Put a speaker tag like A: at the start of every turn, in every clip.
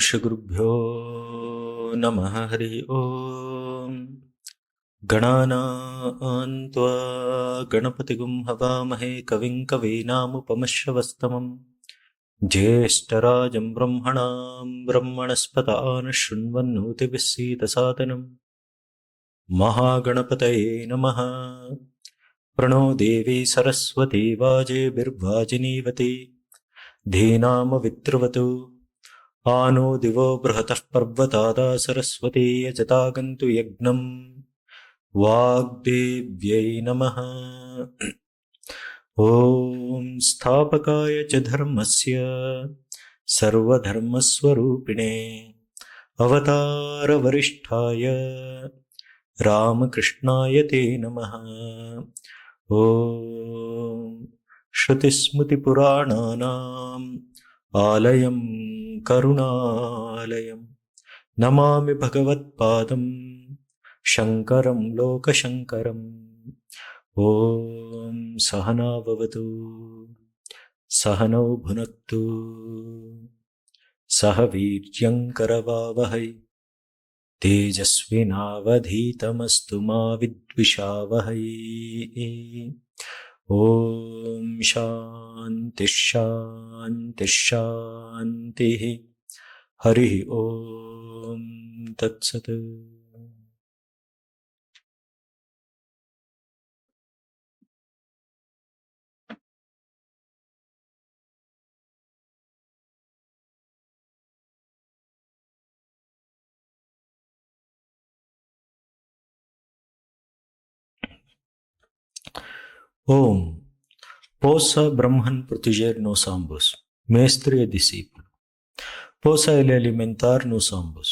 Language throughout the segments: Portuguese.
A: श्रीगुरुभ्यो नमः। हरि ओम। गणानां त्वा गणपतिगुं हवामहे कविं कवीनामुपमश्रवस्तमं ज्येष्ठराजं ब्रह्मणां ब्रह्मणस्पतान् शृण्वन्नोतिभिस्सीदसादनं महागणपतये नमः। प्रणो देवी सरस्वती वाजेभिर्वाजिनीवती धीनामवित्रवतु आनो दिवो बृहतः पर्वतादा सरस्वती यजतागन्तु यज्ञं वाग्देव्यै नमः। ॐ स्थापकाय च धर्मस्य सर्वधर्मस्वरूपिणे अवतारवरिष्ठाय रामकृष्णाय ते नमः। ॐ श्रुतिस्मृतिपुराणानाम् आलयं करुणालयं नमामि भगवत्पादं शङ्करं लोकशङ्करम्। ॐ सहना भवतु सहनौ भुनक्तु सह वीर्यं करवावहै तेजस्विनावधीतमस्तु मा विद्विषावहै। ॐ शान्ति शान्ति शान्तिः। हरि ओम तत्सत्। Om. Possa Brahman proteger nos ambos, mestre e discípulo. Possa ele alimentar-nos ambos.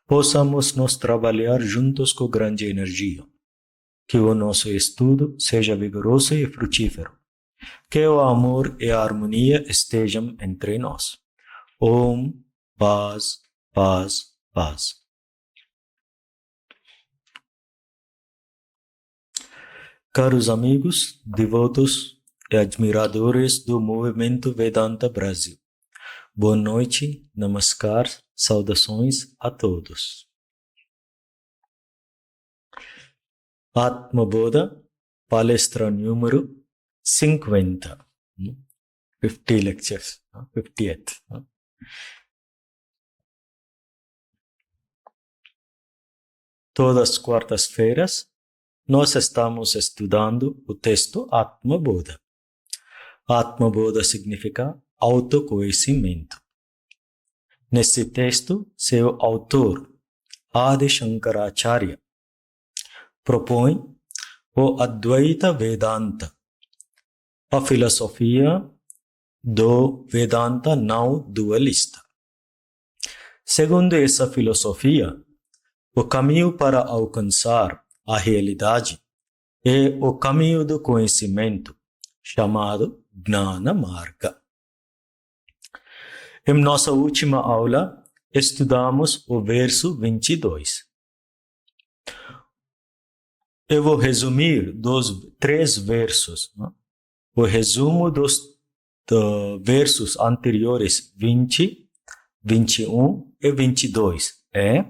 A: Possamos nos trabalhar juntos com grande energia. Que o nosso estudo seja vigoroso e frutífero. Que o amor e a harmonia estejam entre nós. Om, paz, paz, paz. Caros amigos, devotos e admiradores do movimento Vedanta Brasil. Boa noite, namaskar, saudações a todos. Atma Bodha, palestra número 50. 50 lectures, 50th. Todas as quartas-feiras, nós estamos estudando o texto Atma Bodha. Atma Bodha significa autoconhecimento. Nesse texto, seu autor, Adi Shankaracharya, propõe o Advaita Vedanta, a filosofia do Vedanta não dualista. Segundo essa filosofia, o caminho para alcançar a realidade é o caminho do conhecimento, chamado Gnana Marga. Em nossa última aula, estudamos o verso 22. Eu vou resumir dos 3 versos. O resumo dos versos anteriores 20, 21 e 22 é: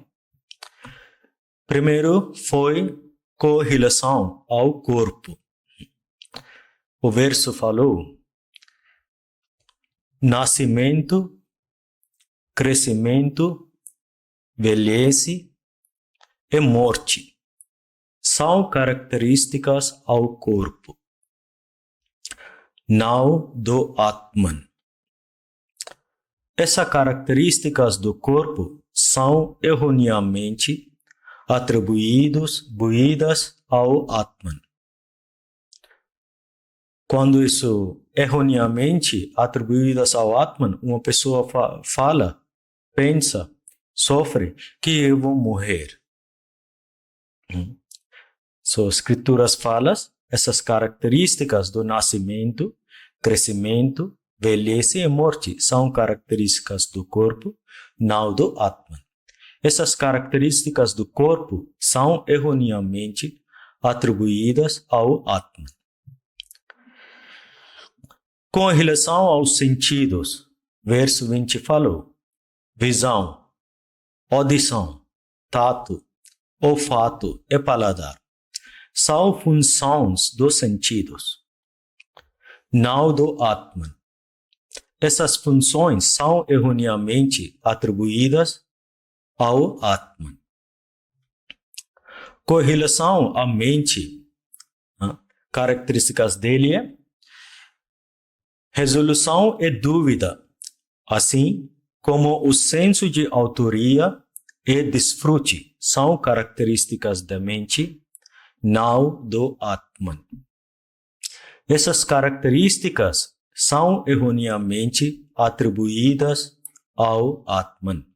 A: primeiro foi com relação ao corpo. O verso falou: nascimento, crescimento, velhice e morte são características ao corpo, não do Atman. Essas características do corpo são erroneamente atribuídas ao Atman. Quando isso erroneamente atribuídas ao Atman, uma pessoa fala, pensa, sofre que eu vou morrer. As escrituras falam essas características do nascimento, crescimento, velhice e morte são características do corpo, não do Atman. Essas características do corpo são erroneamente atribuídas ao Atman. Com relação aos sentidos, verso 20 falou: visão, audição, tato, olfato e paladar. São funções dos sentidos, não do Atman. Essas funções são erroneamente atribuídas ao Atman. Com relação à mente, características dele é resolução e dúvida, assim como o senso de autoria e desfrute são características da mente, não do Atman. Essas características são erroneamente atribuídas ao Atman.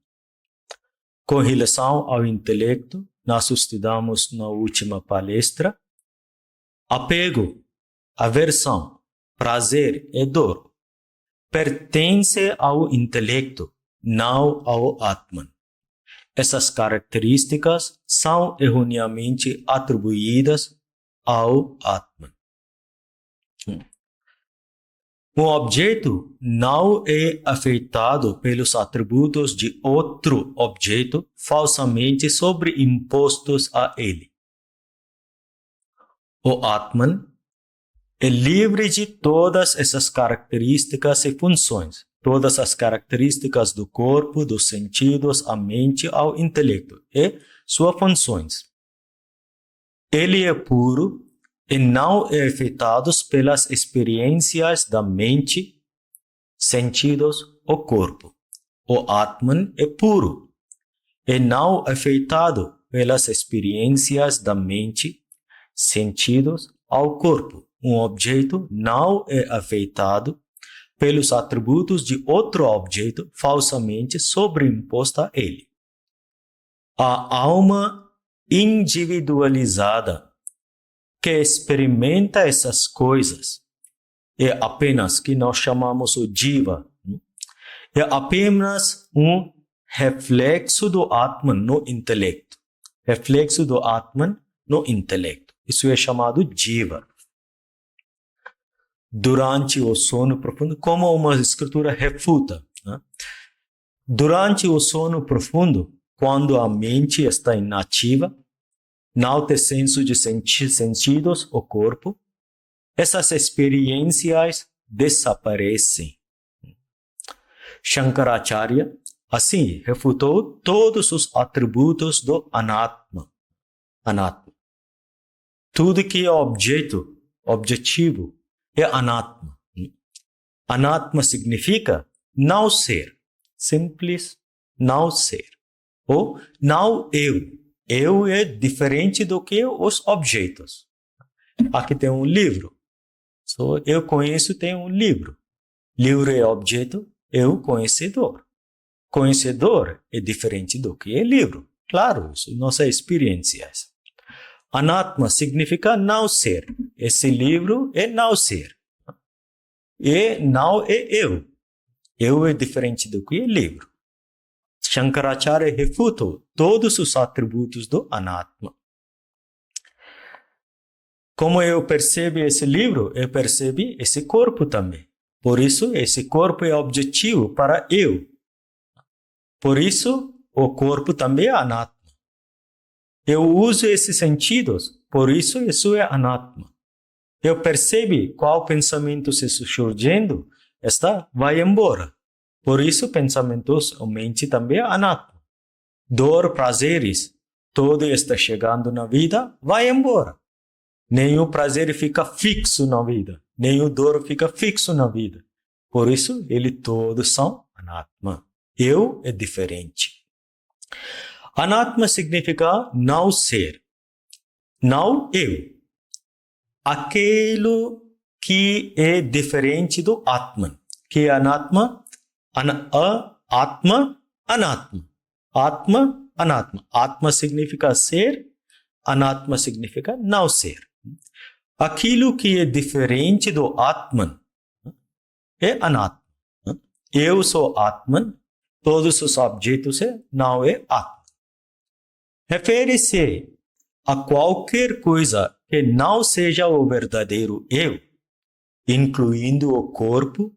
A: Com relação ao intelecto, nós estudamos na última palestra, apego, aversão, prazer e dor pertence ao intelecto, não ao Atman. Essas características são erroneamente atribuídas ao Atman. Um objeto não é afetado pelos atributos de outro objeto falsamente sobreimpostos a ele. O Atman é livre de todas essas características e funções, todas as características do corpo, dos sentidos, a mente, ao intelecto e suas funções. Ele é puro e não é afetado pelas experiências da mente, sentidos ou corpo. O Atman é puro e não afetado pelas experiências da mente, sentidos ou corpo. Um objeto não é afetado pelos atributos de outro objeto falsamente sobreimposto a ele. A alma individualizada que experimenta essas coisas é apenas que nós chamamos o Jiva. É apenas um reflexo do Atman no intelecto. Reflexo do Atman no intelecto. Isso é chamado Jiva. Durante o sono profundo, como uma escritura refuta. Durante o sono profundo, quando a mente está inativa, não tem senso de sentidos ou corpo, essas experiências desaparecem. Shankaracharya, assim, refutou todos os atributos do Anatma. Tudo que é objetivo, é Anatma. Anatma significa não ser, simples não ser. Ou não eu. Eu é diferente do que os objetos. Aqui tem um livro. Eu conheço, tem um livro. Livro é objeto, eu conhecedor. Conhecedor é diferente do que é livro. Claro, isso nossas experiências. Anatma significa não ser. Esse livro é não ser. E não é eu. Eu é diferente do que é livro. Shankaracharya refutou todos os atributos do Anatma. Como eu percebo esse livro, eu percebo esse corpo também. Por isso, esse corpo é objetivo para eu. Por isso, o corpo também é Anatma. Eu uso esses sentidos, por isso é Anatma. Eu percebo qual pensamento se surgindo, vai embora. Por isso, pensamentos, a mente também é Anatma. Dor, prazeres, tudo está chegando na vida, vai embora. Nenhum prazer fica fixo na vida. Nenhum dor fica fixo na vida. Por isso, eles todos são Anatma. Eu é diferente. Anatma significa não ser. Não eu. Aquilo que é diferente do Atman. Que é Anatma? Atma, Anatma. Atma, Anatma. Atma significa ser. Anatma significa não ser. Aquilo que é diferente do Atman é Anatma. Eu sou Atman, todos os objetos não é Atman. Refere-se a qualquer coisa que não seja o verdadeiro eu, incluindo o corpo,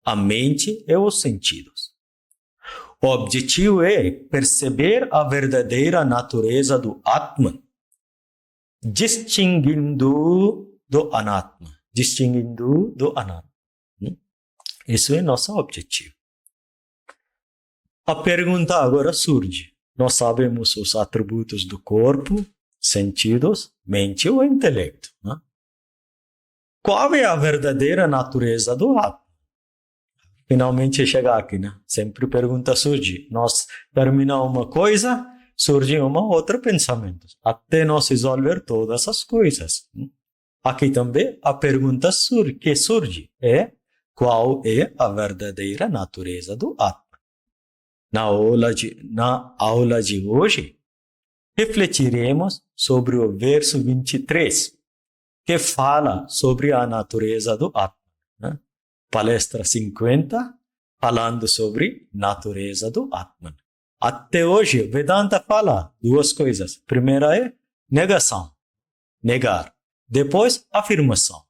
A: a mente e os sentidos. O objetivo é perceber a verdadeira natureza do Atman, distinguindo do Anatma. Distinguindo do Anatma. Isso é nosso objetivo. A pergunta agora surge. Nós sabemos os atributos do corpo, sentidos, mente ou intelecto. Né? Qual é a verdadeira natureza do Atman? Finalmente chegar aqui, né? Sempre pergunta surge. Nós terminamos uma coisa, surge uma outra pensamento. Até nós resolver todas as coisas. Aqui também a pergunta que surge é qual é a verdadeira natureza do Atman? Na aula de hoje, refletiremos sobre o verso 23, que fala sobre a natureza do Atman. Né? Palestra 50, falando sobre natureza do Atman. Até hoje, Vedanta fala duas coisas. Primeira é negação, negar. Depois, afirmação.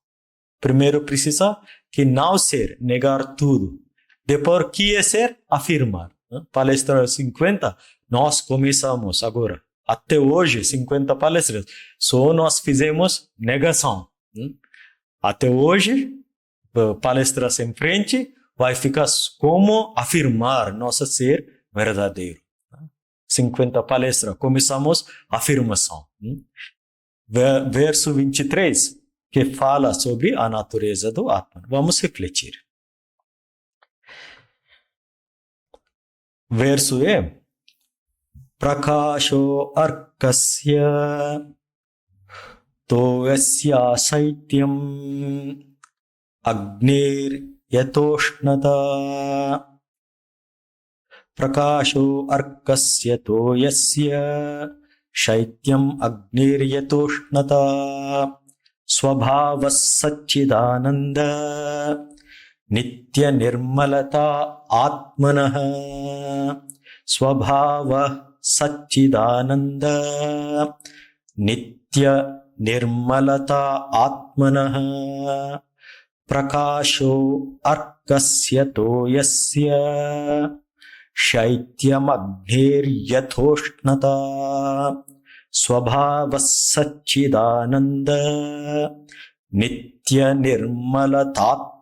A: Primeiro precisa que não ser, negar tudo. Depois, que é ser, afirmar. Palestra 50, nós começamos agora. Até hoje, 50 palestras. Só nós fizemos negação. Até hoje, palestras em frente, vai ficar como afirmar nosso ser verdadeiro. 50 palestras, começamos afirmação. Verso 23, que fala sobre a natureza do Atman. Vamos refletir. Verso é Prakasho arkasya toyasya saityam agnir yatoshnata Prakasho arkasya toyasya shaityam agnir yatoshnata swabhavas satchidananda Nitya nirmalata atmanah swabhava satchidananda Nitya nirmalata atmanah prakasho arkasya toyasya shaityam agner yatoshnata swabhava satchidananda Nitya nirmalata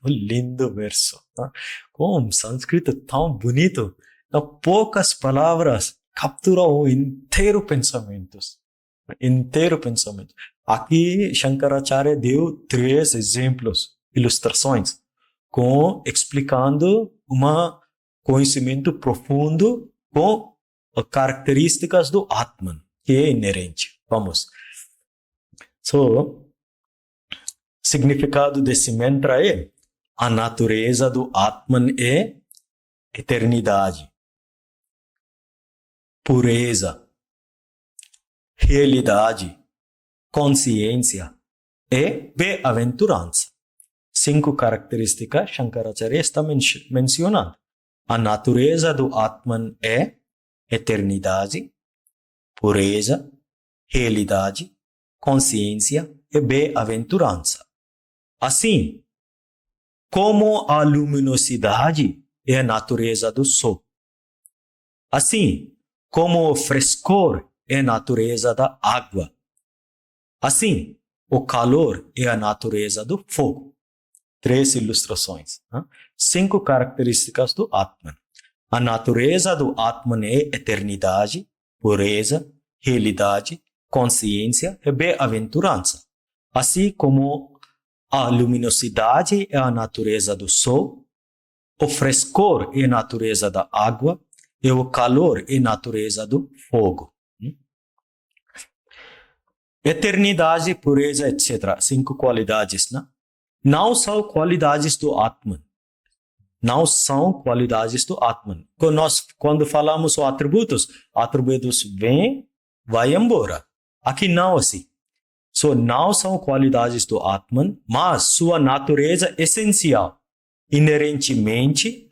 A: lindo verso. Como sânscrito tão bonito, poucas palavras capturam o inteiro pensamento. Aqui Shankaracharya deu 3 exemplos, ilustrações, explicando um conhecimento profundo com características do Atman, que é inerente. Vamos. Significado desse mantra é: a natureza do Atman é eternidade, pureza, realidade, consciência e bem-aventurança. 5 características Shankaracharya está mencionando. A natureza do Atman é eternidade, pureza, realidade, consciência e bem-aventurança. Assim, como a luminosidade é a natureza do sol. Assim, como o frescor é a natureza da água. Assim, o calor é a natureza do fogo. 3 ilustrações. 5 características do Atman. A natureza do Atman é eternidade, pureza, realidade, consciência e bem-aventurança. Assim como a luminosidade é a natureza do sol, o frescor é a natureza da água e o calor é a natureza do fogo. Eternidade, pureza, etc. 5 qualidades, né? Não são qualidades do Atman. Não são qualidades do Atman. Quando falamos os atributos vêm, vai embora. Aqui não assim. Não são qualidades do Atman, mas sua natureza essencial, inerentemente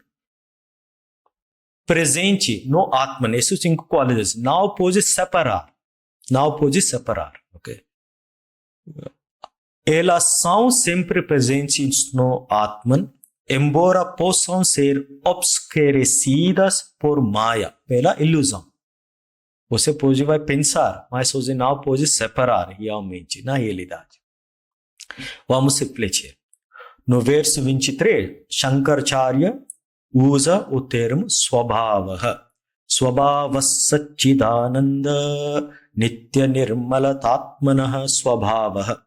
A: presente no Atman. Essas 5 qualidades. Não pode separar. Okay? Elas são sempre presentes no Atman embora possam ser obscurecidas por Maya, pela ilusão. Você vai pensar, mas você não pode separar realmente, na realidade. Vamos refletir. No verso 23, Shankaracharya usa o termo Swabhavaha. Swabhava Satchidananda Nitya Nirmala Tatmanaha Swabhavaha.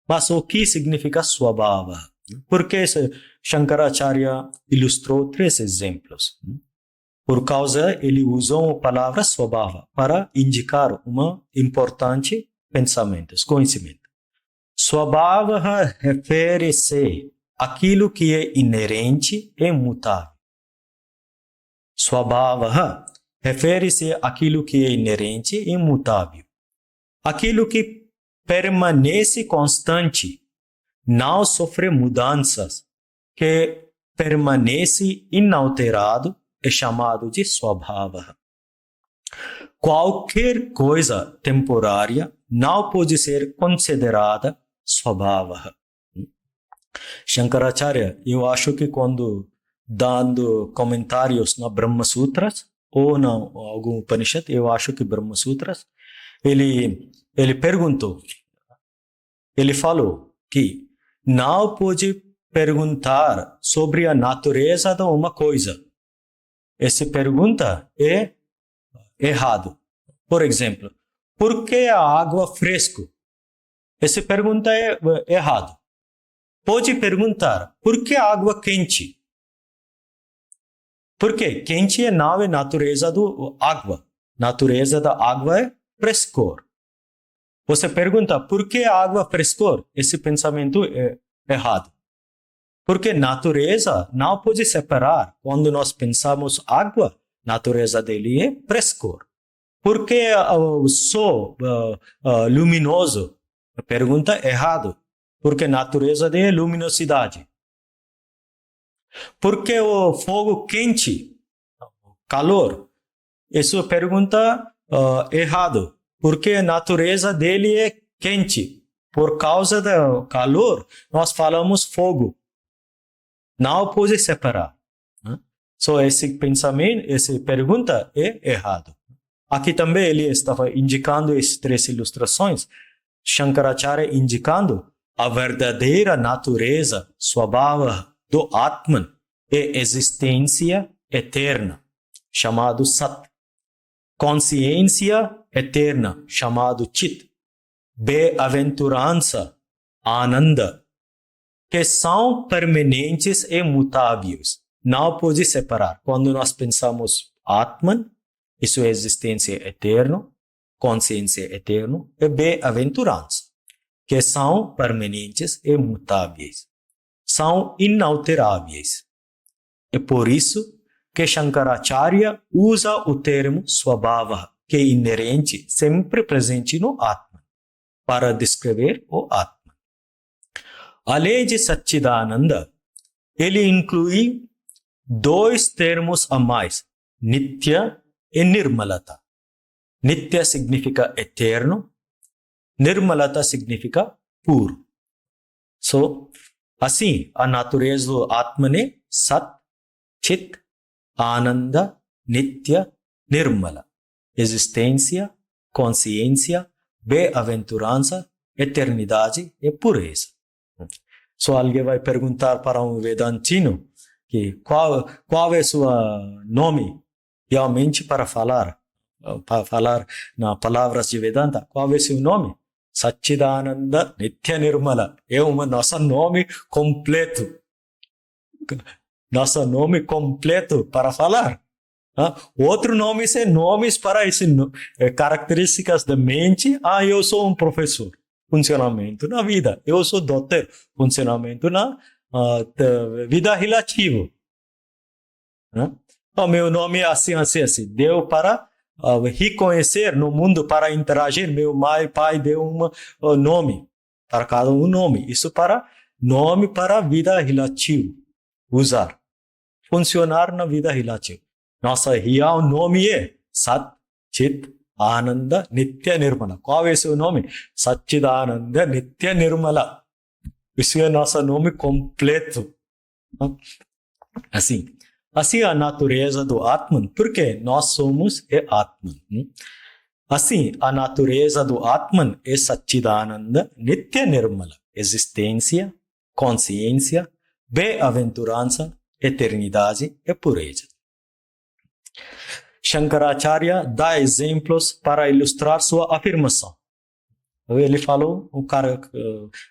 A: Mas o que significa Swabhavaha? Por que Shankaracharya ilustrou 3 exemplos? Por causa, ele usou a palavra Swabhava para indicar um importante pensamento, conhecimento. Swabhavaha refere-se àquilo que é inerente e imutável. Swabhavaha refere-se àquilo que é inerente e imutável. Aquilo que permanece constante, não sofre mudanças, que permanece inalterado, é chamado de Swabhavaha. Qualquer coisa temporária não pode ser considerada Swabhavaha. Shankaracharya, eu acho que quando dando comentários na Brahma Sutras ou na algum Upanishad, eu acho que Brahma Sutras, ele perguntou, ele falou que não pode perguntar sobre a natureza de uma coisa. Essa pergunta é errado. Por exemplo, por que a água fresca? Essa pergunta é errado. Pode perguntar, por que a água quente? Porque quente não é natureza da água. Natureza da água é frescor. Você pergunta, por que a água frescor? Esse pensamento é errado. Porque natureza não pode separar. Quando nós pensamos água, natureza dele é frescor. Por que o sol luminoso? Pergunta errado. Porque natureza dele é luminosidade. Por que o fogo quente? Calor. Isso pergunta errado. Porque a natureza dele é quente. Por causa do calor, nós falamos fogo. Não pode separar. So, esse pensamento, essa pergunta é errado. Aqui também ele estava indicando essas 3 ilustrações. Shankaracharya indicando a verdadeira natureza, Swabhava do Atman, é existência eterna, chamado Sat. Consciência eterna, chamado Chit. Bem-aventurança, Ananda, que são permanentes e imutáveis. Não pode separar. Quando nós pensamos Atman, isso é existência eterna, consciência eterna e bem-aventurança, que são permanentes e imutáveis. São inalteráveis. É por isso que Shankaracharya usa o termo Swabhava, que é inerente, sempre presente no Atman, para descrever o Atman. A lei de Satchidananda, ele inclui 2 termos a mais, Nitya e Nirmalata. Nitya significa eterno, Nirmalata significa puro. So, assim, a natureza do Atman é Sat, Chit, Ananda, Nitya, Nirmala. Existência, consciência, bem-aventurança, eternidade e pureza. So, alguém vai perguntar para um vedantino que qual é o seu nome realmente para falar na palavras de Vedanta. Qual é o seu nome? Satchidananda Nitya Nirmala. É o nosso nome completo. Nosso nome completo para falar. Outro nome são nomes para essas características da mente. Eu sou um professor. Funcionamento na vida. Eu sou doutor. Funcionamento na vida relativa. Meu nome é assim. Deu para reconhecer no mundo, para interagir. Meu pai deu um nome. Para cada um nome. Isso para nome para vida relativa. Usar. Funcionar na vida relativa. Nosso real nome é Sat, Chit, Ananda, Nitya Nirmala. Qual é o seu nome? Satchidananda Nitya Nirmala. Isso é nosso nome completo. Assim. Assim a natureza do Atman, porque nós somos Atman. Assim, a natureza do Atman é Satchidananda, Nitya Nirmala, existência, consciência, bem-aventurança, eternidade e pureza. Shankaracharya dá exemplos para ilustrar sua afirmação. Ele falou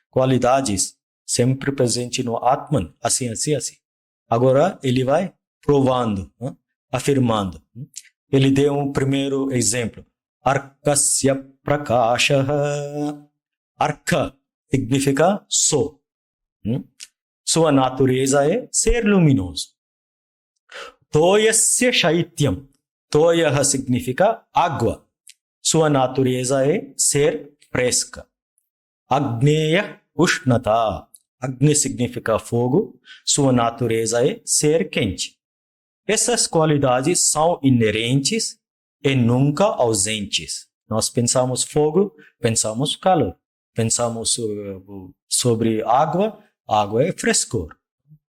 A: qualidades sempre presentes no Atman, assim. Agora ele vai provando, afirmando. Ele deu um primeiro exemplo. Arkasya prakashaha. Arka significa sol. Sua natureza é ser luminoso. Toyasya shaityam. Toyaha significa água. Sua natureza é ser fresca. Agneya ushnata. Agni significa fogo. Sua natureza é ser quente. Essas qualidades são inerentes e nunca ausentes. Nós pensamos fogo, pensamos calor. Pensamos sobre água, água é frescor.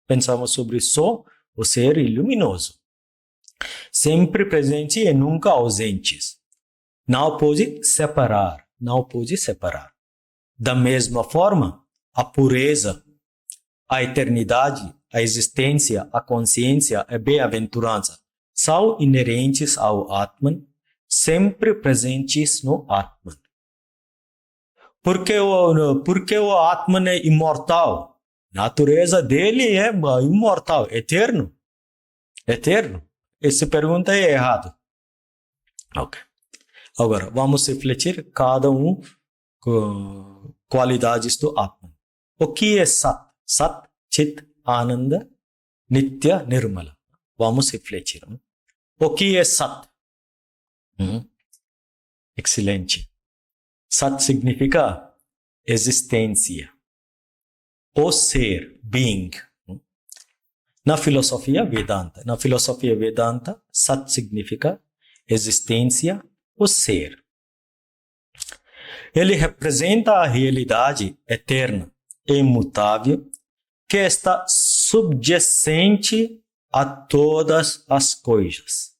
A: Pensamos sobre sol, o ser luminoso. Sempre presente e nunca ausentes. Não pode separar. Da mesma forma, a pureza, a eternidade, a existência, a consciência e a bem-aventurança são inerentes ao Atman, sempre presentes no Atman. Porque o Atman é imortal. A natureza dele é imortal, eterno. Essa pergunta é errada. Ok. Agora, vamos refletir cada qualidades do Atman. O que é Sat? Sat, Chit, Ananda, Nitya, Nirmala. Vamos refletir. O que é Sat? Excelente. Sat significa existência. O ser, being. Na filosofia Vedanta, Sat significa existência, o ser. Ele representa a realidade eterna e imutável que está subjacente a todas as coisas.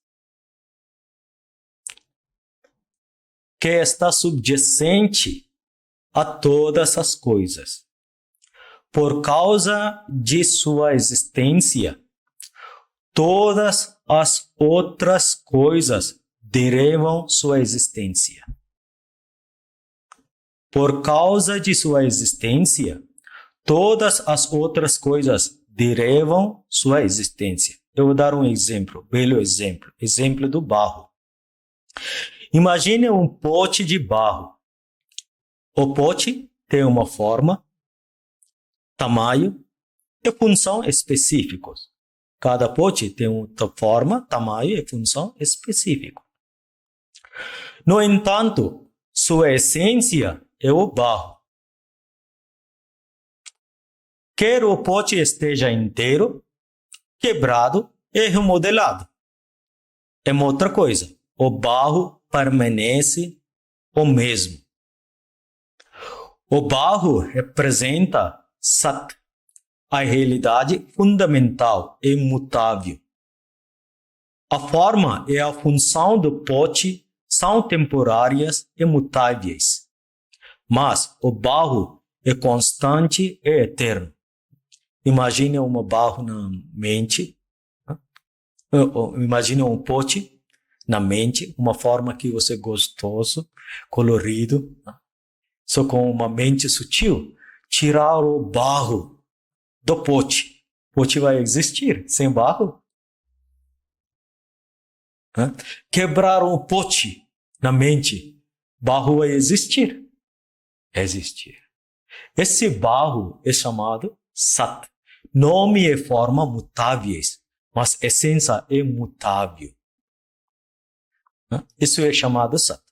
A: Por causa de sua existência, todas as outras coisas derivam sua existência. Por causa de sua existência, todas as outras coisas derivam sua existência. Eu vou dar um exemplo, belo exemplo. Exemplo do barro. Imagine um pote de barro. O pote tem uma forma, tamanho e função específicos. Cada pote tem uma forma, tamanho e função específico. No entanto, sua essência é o barro. Quer o pote esteja inteiro, quebrado e remodelado. É uma outra coisa. O barro permanece o mesmo. O barro representa Sat, a realidade fundamental e imutável. A forma e a função do pote são temporárias e mutáveis, mas o barro é constante e eterno. Imagine um barro na mente, imagine um pote na mente, uma forma que você gostoso, colorido, só com uma mente sutil, tirar o barro do pote. O pote vai existir sem barro? Quebrar um pote na mente, barro vai existir? Esse barro é chamado Sat. Nome e forma mutáveis, mas essência é imutável. Isso é chamado Sat.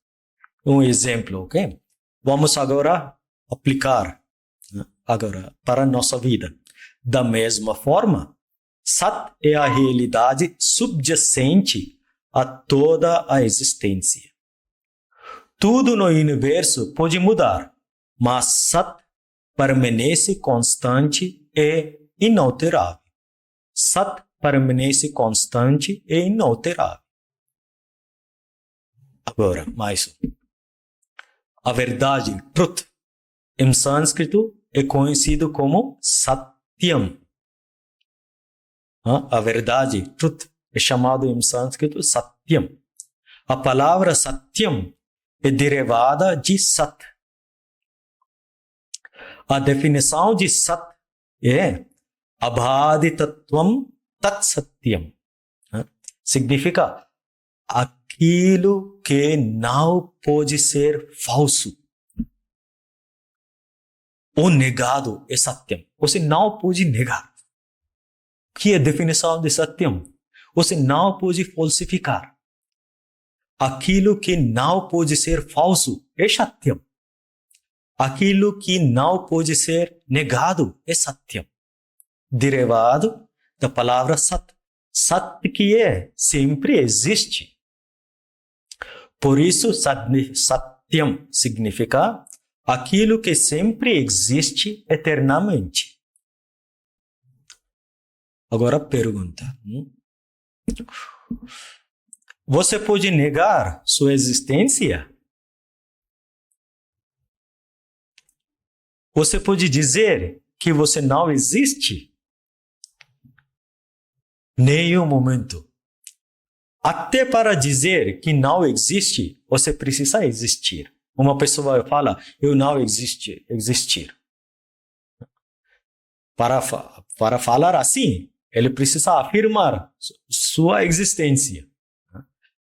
A: Um exemplo, ok? Vamos agora aplicar para a nossa vida. Da mesma forma, Sat é a realidade subjacente a toda a existência. Tudo no universo pode mudar, mas Sat permanece constante e inalterável. Sat permanece constante e inalterável. Agora, mais um. A verdade, truth, em sânscrito é conhecido como Satyam. A verdade, truth, é chamado em sânscrito Satyam. A palavra Satyam é derivada de Sat. A definição de Sat é Abhaditatvam Tat Satyam. Significa aquilo que não pode ser falso. O negado é Satyam. Você não pode negar. O que é a definição de Satyam? Você não pode falsificar. Aquilo que não pode ser falso é Satyam. Aquilo que não pode ser negado é Satyam. Derivado da palavra Sat. Sat que é, sempre existe. Por isso, Satyam significa aquilo que sempre existe eternamente. Agora pergunta. Você pode negar sua existência? Você pode dizer que você não existe? Nenhum momento. Até para dizer que não existe, você precisa existir. Uma pessoa fala, eu não existir. Para falar assim, ele precisa afirmar sua existência.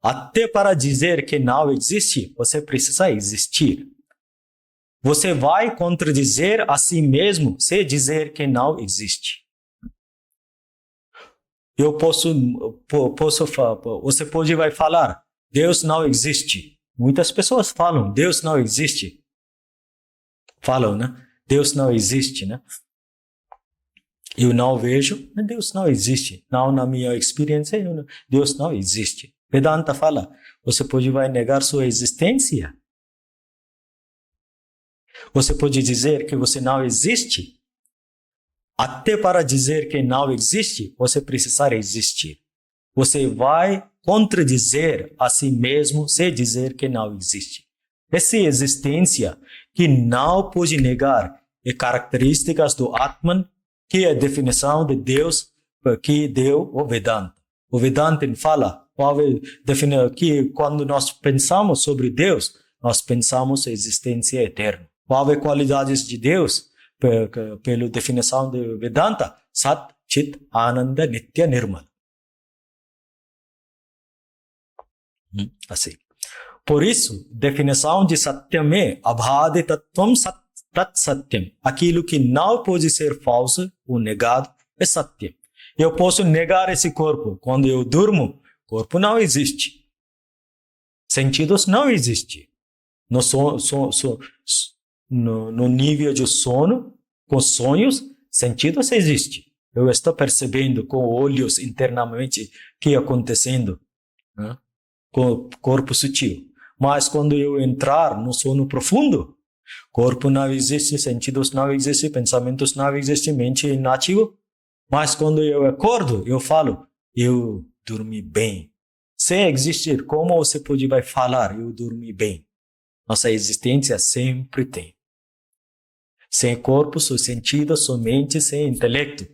A: Até para dizer que não existe, você precisa existir. Você vai contradizer a si mesmo se dizer que não existe. Você vai falar, Deus não existe. Muitas pessoas falam, Deus não existe. Falam, né? Deus não existe, né? Eu não vejo, mas Deus não existe. Não na minha experiência, Deus não existe. Vedanta fala, você vai negar sua existência? Você pode dizer que você não existe? Até para dizer que não existe, você precisa existir. Você vai contradizer a si mesmo se dizer que não existe. Essa existência que não pode negar é características do Atman, que é a definição de Deus que deu o Vedanta. O Vedanta fala que quando nós pensamos sobre Deus, nós pensamos a existência eterna. Qual é a qualidades de Deus? Pela definição de Vedanta, Sat, Chit, Ananda, Nitya, Nirmal. Assim. Por isso, definição de Satyam é Abhaditatvam Tat Satyam. Aquilo que não pode ser falso ou negado é Satyam. Eu posso negar esse corpo. Quando eu durmo, o corpo não existe. Sentidos não existem. No nível de sono, com sonhos, sentidos existem. Eu estou percebendo com olhos internamente o que está acontecendo, né? Com o corpo sutil. Mas quando eu entrar no sono profundo, corpo não existe, sentidos não existem, pensamentos não existem, mente é inativa. Mas quando eu acordo, eu falo, eu dormi bem. Sem existir, como você vai falar, eu dormi bem? Nossa existência sempre tem. Sem corpo, sem sentido, sem mente, sem intelecto.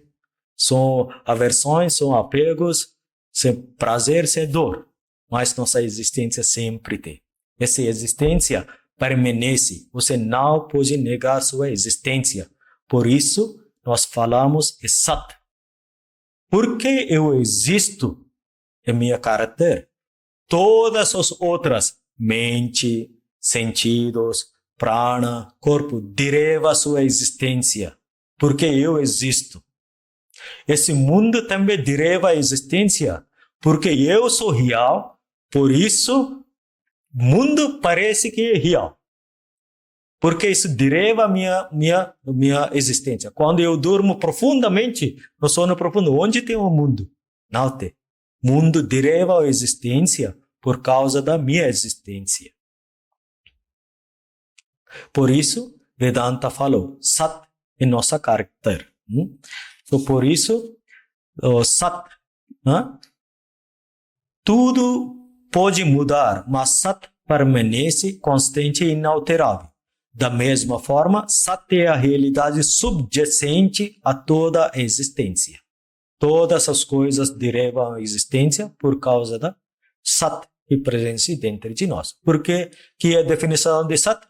A: São aversões, são apegos, sem prazer, sem dor. Mas nossa existência sempre tem. Essa existência permanece. Você não pode negar sua existência. Por isso, nós falamos é Sat. Porque eu existo em meu caráter, todas as outras, mente, sentidos, prana, corpo, deriva sua existência. Porque eu existo. Esse mundo também deriva a existência. Porque eu sou real, por isso o mundo parece que é real. Porque isso deriva a minha existência. Quando eu durmo profundamente, no sono profundo, onde tem o mundo? Não tem. O mundo deriva a existência por causa da minha existência. Por isso, Vedanta falou, Sat é nosso caráter. Então, por isso, o Sat. Né? Tudo pode mudar, mas Sat permanece constante e inalterável. Da mesma forma, Sat é a realidade subjacente a toda a existência. Todas as coisas derivam a existência por causa da Sat que presente dentro de nós. Por que é a definição de Sat?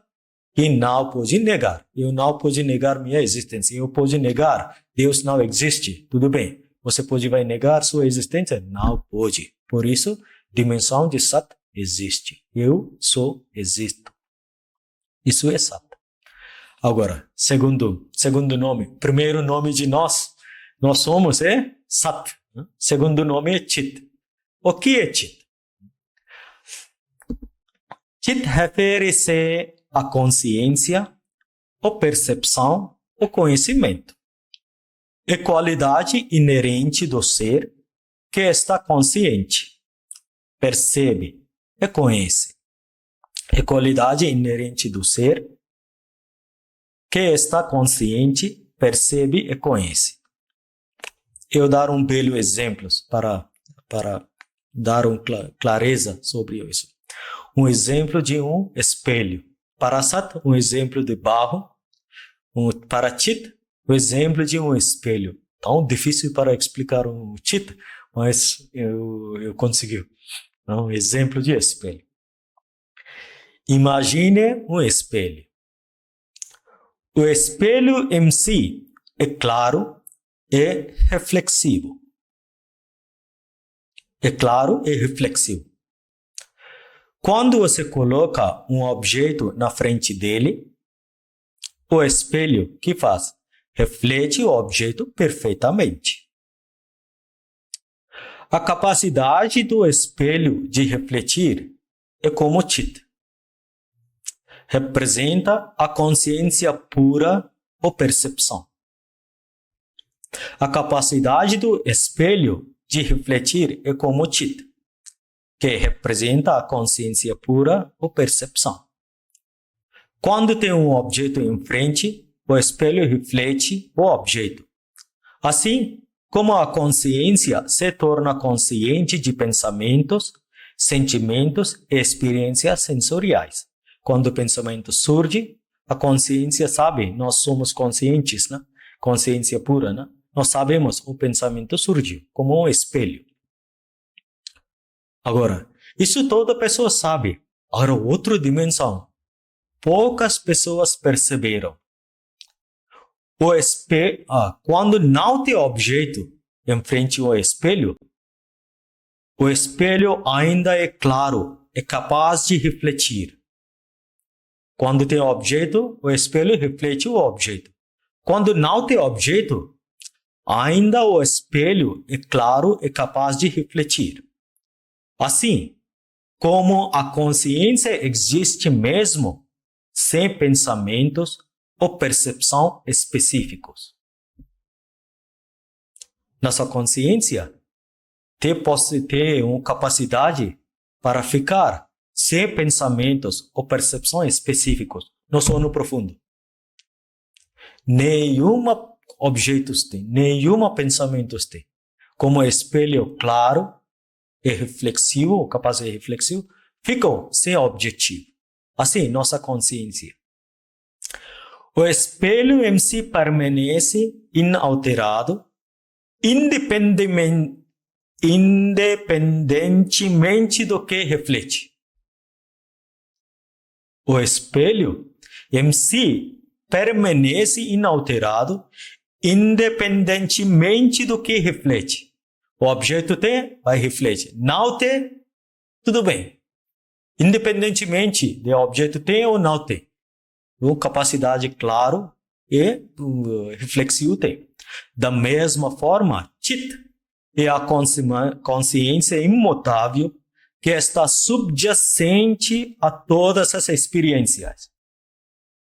A: Que não pode negar. Eu não posso negar minha existência. Eu posso negar Deus não existe. Tudo bem. Você vai negar sua existência? Não pode. Por isso, dimensão de Sat existe. Eu só existo. Isso é Sat. Agora, segundo nome. Primeiro nome de nós somos é Sat. Segundo nome é Chit. O que é Chit? Chit refere-se à consciência, ou percepção, ou conhecimento. É qualidade inerente do ser que está consciente, percebe e conhece. É qualidade inerente do ser que está consciente, percebe e conhece. Eu dar um belo exemplo para dar clareza sobre isso. Um exemplo de um espelho. Para Sat, um exemplo de barro. Para Chit, um exemplo de um espelho. Tão difícil para explicar um Chit, mas eu consegui. Um exemplo de espelho. Imagine um espelho. O espelho em si é claro e reflexivo. É claro e reflexivo. Quando você coloca um objeto na frente dele, o espelho, que faz? Reflete o objeto perfeitamente. A capacidade do espelho de refletir é como Chit. Representa a consciência pura ou percepção. A capacidade do espelho de refletir é como Chit, que representa a consciência pura ou percepção. Quando tem um objeto em frente, o espelho reflete o objeto. Assim como a consciência se torna consciente de pensamentos, sentimentos e experiências sensoriais. Quando o pensamento surge, a consciência sabe, nós somos conscientes, né? Consciência pura, né? Nós sabemos o pensamento surgiu, como um espelho. Agora, isso toda pessoa sabe. Agora, outra dimensão. Poucas pessoas perceberam. Quando não tem objeto em frente ao espelho, o espelho ainda é claro, é capaz de refletir. Quando tem objeto, o espelho reflete o objeto. Quando não tem objeto, ainda o espelho é claro, é capaz de refletir. Assim, como a consciência existe mesmo sem pensamentos ou percepção específicos. Nossa consciência tem uma capacidade para ficar sem pensamentos ou percepções específicos no sono profundo. Nenhuma objetos tem, nenhuma pensamentos tem. Como espelho claro e reflexivo, capaz de reflexivo, ficam sem objetivo. Assim, nossa consciência. O espelho em si permanece inalterado, independentemente do que reflete. O espelho em si permanece inalterado, independentemente do que reflete. O objeto tem, vai refletir. Não tem, tudo bem. Independentemente do objeto tem ou não tem. A capacidade claro e reflexivo tem. Da mesma forma, Chit é a consciência imutável que está subjacente a todas as experiências.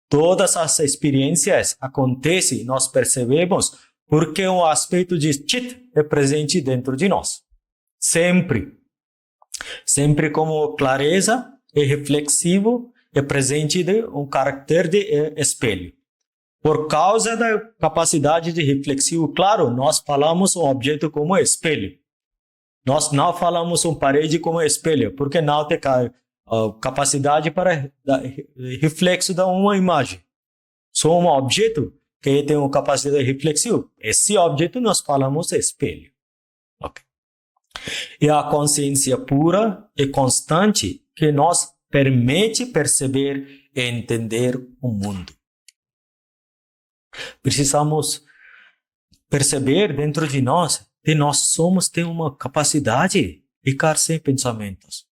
A: Todas as experiências acontecem, nós percebemos, porque o aspecto de Chit é presente dentro de nós. Sempre. Sempre como clareza e reflexivo é presente de um caráter de espelho. Por causa da capacidade de reflexivo, claro, nós falamos um objeto como espelho. Nós não falamos uma parede como espelho, porque não tem capacidade para reflexo de uma imagem. Só um objeto que tem uma capacidade reflexiva. Esse objeto nós falamos espelho. Okay. E a consciência pura e constante que nos permite perceber e entender o mundo. Precisamos perceber dentro de nós que nós tem uma capacidade de ficar sem pensamentos.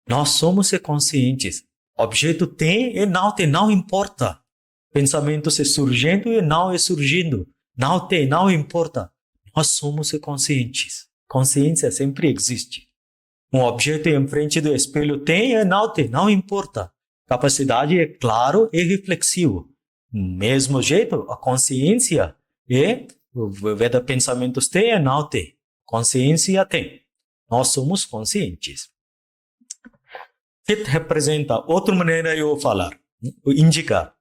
A: Nós somos conscientes. Objeto tem e não importa. Pensamento se surgindo e não é surgindo. Não importa. Nós somos conscientes. Consciência sempre existe. Um objeto em frente do espelho tem e não importa. Capacidade é claro e reflexivo. Mesmo jeito, a consciência veda pensamentos tem e não tem. Consciência tem. Nós somos conscientes. Chit representa outra maneira de eu falar, indicar.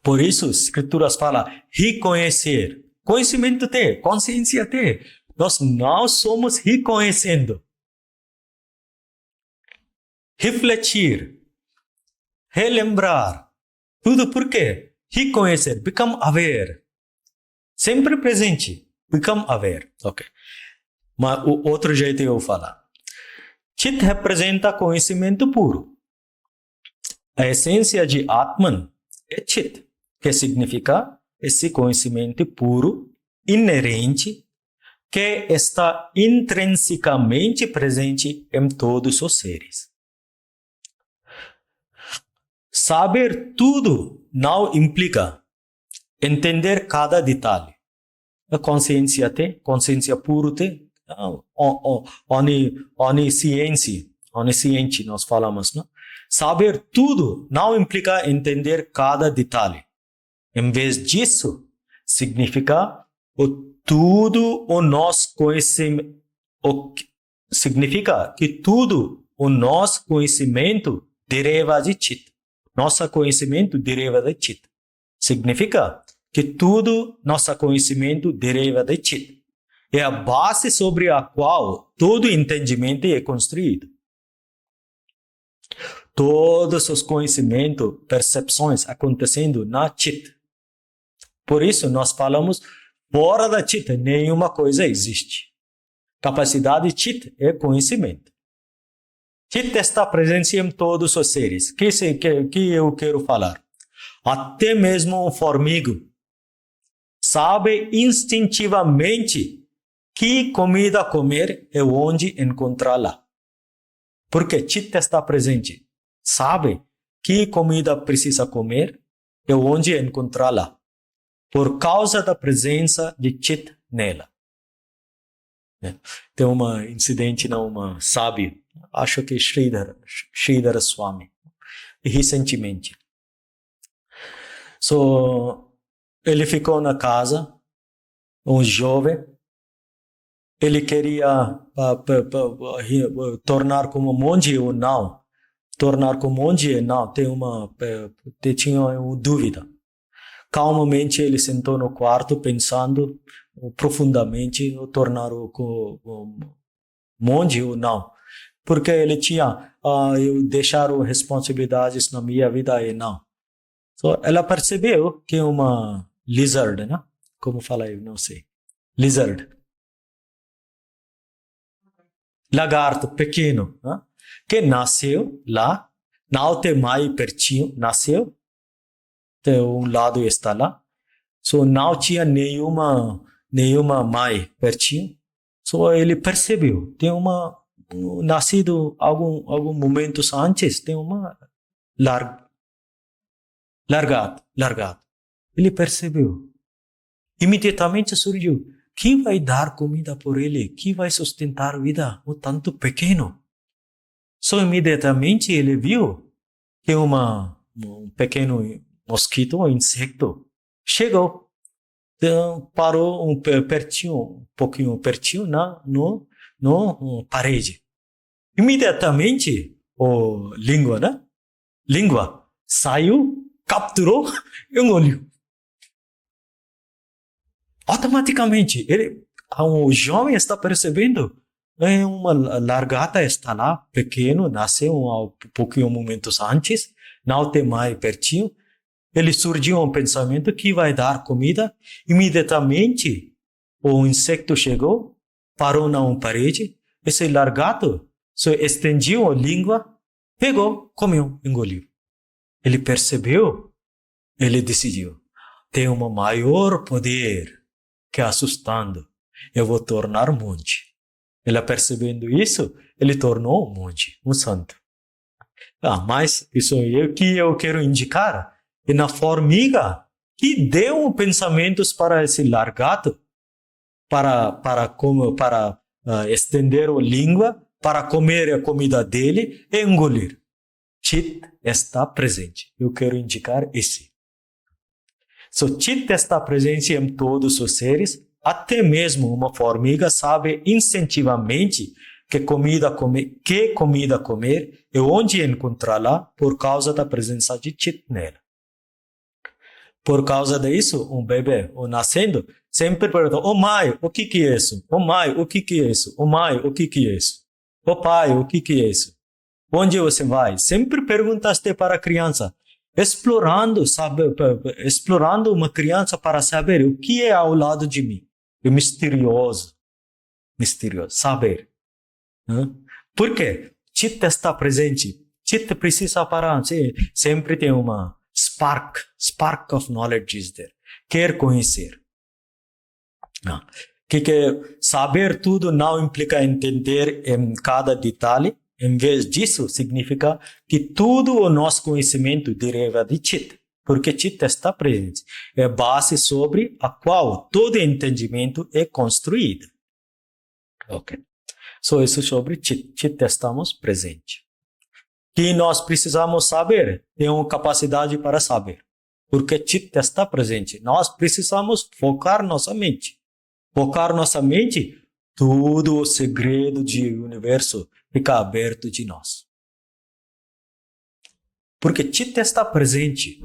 A: Por isso, as escrituras falam reconhecer. Conhecimento tem, consciência tem. Nós não somos reconhecendo. Refletir. Relembrar. Tudo por quê? Reconhecer. Become aware. Sempre presente. Become aware. Ok. Mas o outro jeito de eu falar. Chit representa conhecimento puro. A essência de Atman é Chit, que significa esse conhecimento puro, inerente, que está intrinsecamente presente em todos os seres. Saber tudo não implica entender cada detalhe. A consciência tem, consciência pura tem, onisciente nós falamos, não? Saber tudo não implica entender cada detalhe. Em vez disso, significa tudo o nosso conhecimento, significa que tudo o nosso conhecimento deriva de Chit. Nosso conhecimento deriva de Chit. Significa que tudo nosso conhecimento deriva de Chit. É a base sobre a qual todo entendimento é construído. Todos os conhecimentos, percepções acontecendo na Chit. Por isso, nós falamos, fora da Chit, nenhuma coisa existe. Capacidade Chit é conhecimento. Chit está presente em todos os seres. Que eu quero falar? Até mesmo um formigo sabe instintivamente que comida comer e onde encontrá-la. Porque Chit está presente. Sabe que comida precisa comer e onde encontrá-la. Por causa da presença de Chit nela. Tem um incidente numa sábio, acho que Sridhara Swami, recentemente. Ele ficou na casa, um jovem, ele queria tornar como monge ou não. Tornar como monge não, tinha uma dúvida. Calmamente ele sentou no quarto pensando profundamente tornar o monge ou não. Porque ele tinha eu deixar responsabilidades na minha vida e não. Ela percebeu que uma lizard, né? Como fala eu, não sei. Lizard. Lagarto pequeno, né? Que nasceu lá, não tem mãe pertinho, nasceu, tem um lado está lá, não tinha nenhuma mãe pertinho, ele percebeu, tem nascido algum momentos antes, tem uma largado, ele percebeu, imediatamente surgiu, quem vai dar comida por ele, quem vai sustentar a vida, o tanto pequeno? Imediatamente ele viu que um pequeno mosquito ou insecto chegou, parou um pouquinho pertinho no parede. Imediatamente, língua saiu, capturou e engoliu. Automaticamente, o jovem está percebendo, uma largata está lá, pequeno, nasceu um pouquinho momentos antes, não tem mais pertinho. Ele surgiu um pensamento que vai dar comida. Imediatamente, o insecto chegou, parou na parede. Esse largato estendiu a língua, pegou, comeu, engoliu. Ele percebeu, ele decidiu, tem um maior poder que assustando. Eu vou tornar monge. Ele percebendo isso, ele tornou um monge, um santo. Mas isso é o que eu quero indicar. E na formiga, que deu pensamentos para esse largato, para estender a língua, para comer a comida dele e engolir. Chit está presente. Eu quero indicar esse. Chit está presente em todos os seres. Até mesmo uma formiga sabe instintivamente que comida comer e onde encontrá-la por causa da presença de Chit nela. Por causa disso, um bebê, nascendo, sempre pergunta, mãe, o que é isso? Mãe, o que é isso? Mãe, o que é isso? Pai, o que é isso? Onde você vai? Sempre perguntaste para a criança, explorando uma criança para saber o que é ao lado de mim. É misterioso, saber. Por quê? Chit está presente. Chit precisa parar. Sempre tem uma spark of knowledge is there. Quer conhecer. Que saber tudo não implica entender em cada detalhe. Em vez disso, significa que tudo o nosso conhecimento deriva de Chit, porque Chit está presente. É a base sobre a qual todo entendimento é construído. Ok. Isso sobre Chit. Chit estamos presente. Que nós precisamos saber, temos capacidade para saber. Porque Chit está presente. Nós precisamos focar nossa mente. Focar nossa mente, todo o segredo do universo fica aberto de nós. Porque Chit está presente.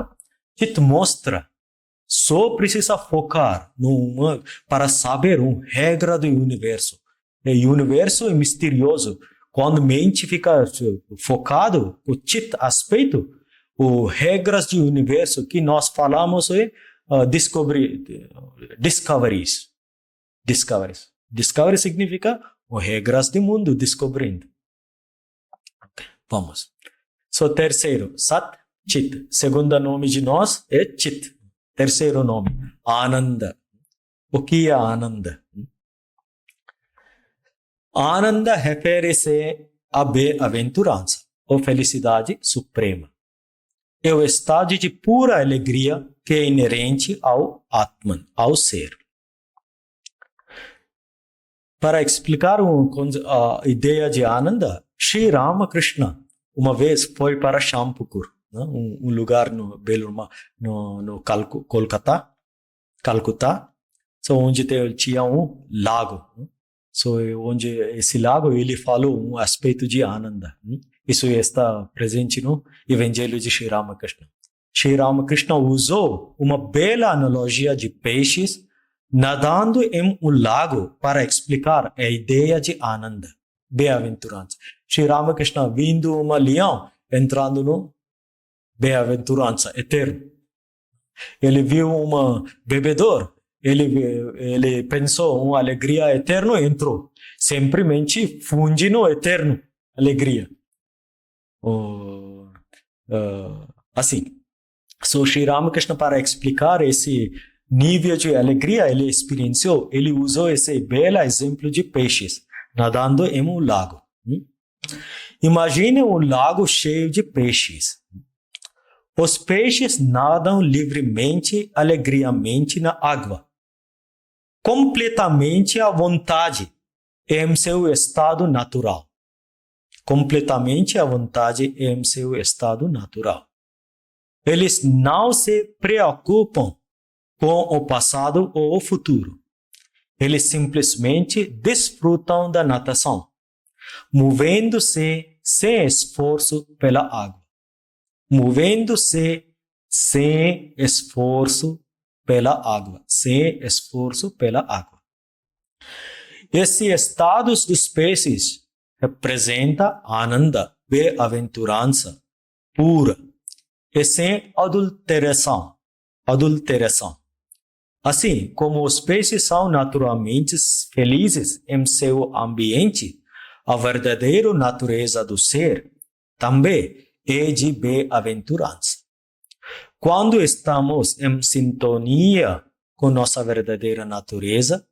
A: Chit mostra. Só precisa focar para saber uma regra do universo. O universo é misterioso. Quando a mente fica focado, o Chit aspecto, as regras do universo que nós falamos é discoveries. Discovery significa as regras do mundo descobrindo. Vamos. Terceiro, Sat, Chit. Segundo nome de nós é Chit. Terceiro nome, Ananda. O que é Ananda? Ananda refere-se à bem-aventurança, ou felicidade suprema. É o estado de pura alegria que é inerente ao Atman, ao ser. Para explicar a ideia de Ananda, Sri Ramakrishna uma vez foi para Champur, um lugar no Calcutá, onde tinha um lago. Onde esse lago ele falou um aspecto de Ananda. Isso está presente no Evangelho de Sri Ramakrishna. Sri Ramakrishna usou uma bela analogia de peixes nadando em um lago para explicar a ideia de Ananda, bem-aventurança. Sri Ramakrishna vindo um leão entrando no bem-aventurança eterno. Ele viu um bebedor, ele pensou uma alegria eterna e entrou. Simplesmente funde no eterno alegria. Assim. Sri Ramakrishna, para explicar esse nível de alegria ele experienciou, ele usou esse belo exemplo de peixes nadando em um lago. Imagine um lago cheio de peixes. Os peixes nadam livremente, alegremente na água, completamente à vontade em seu estado natural. Completamente à vontade em seu estado natural. Eles não se preocupam com o passado ou o futuro. Eles simplesmente desfrutam da natação, movendo-se sem esforço pela água. movendo-se sem esforço pela água, sem esforço pela água. Esse estado dos peixes representa Ananda, bem-aventurança pura e sem adulteração. Assim como os peixes são naturalmente felizes em seu ambiente, a verdadeira natureza do ser também é de bem-aventurança. Quando estamos em sintonia com nossa verdadeira natureza,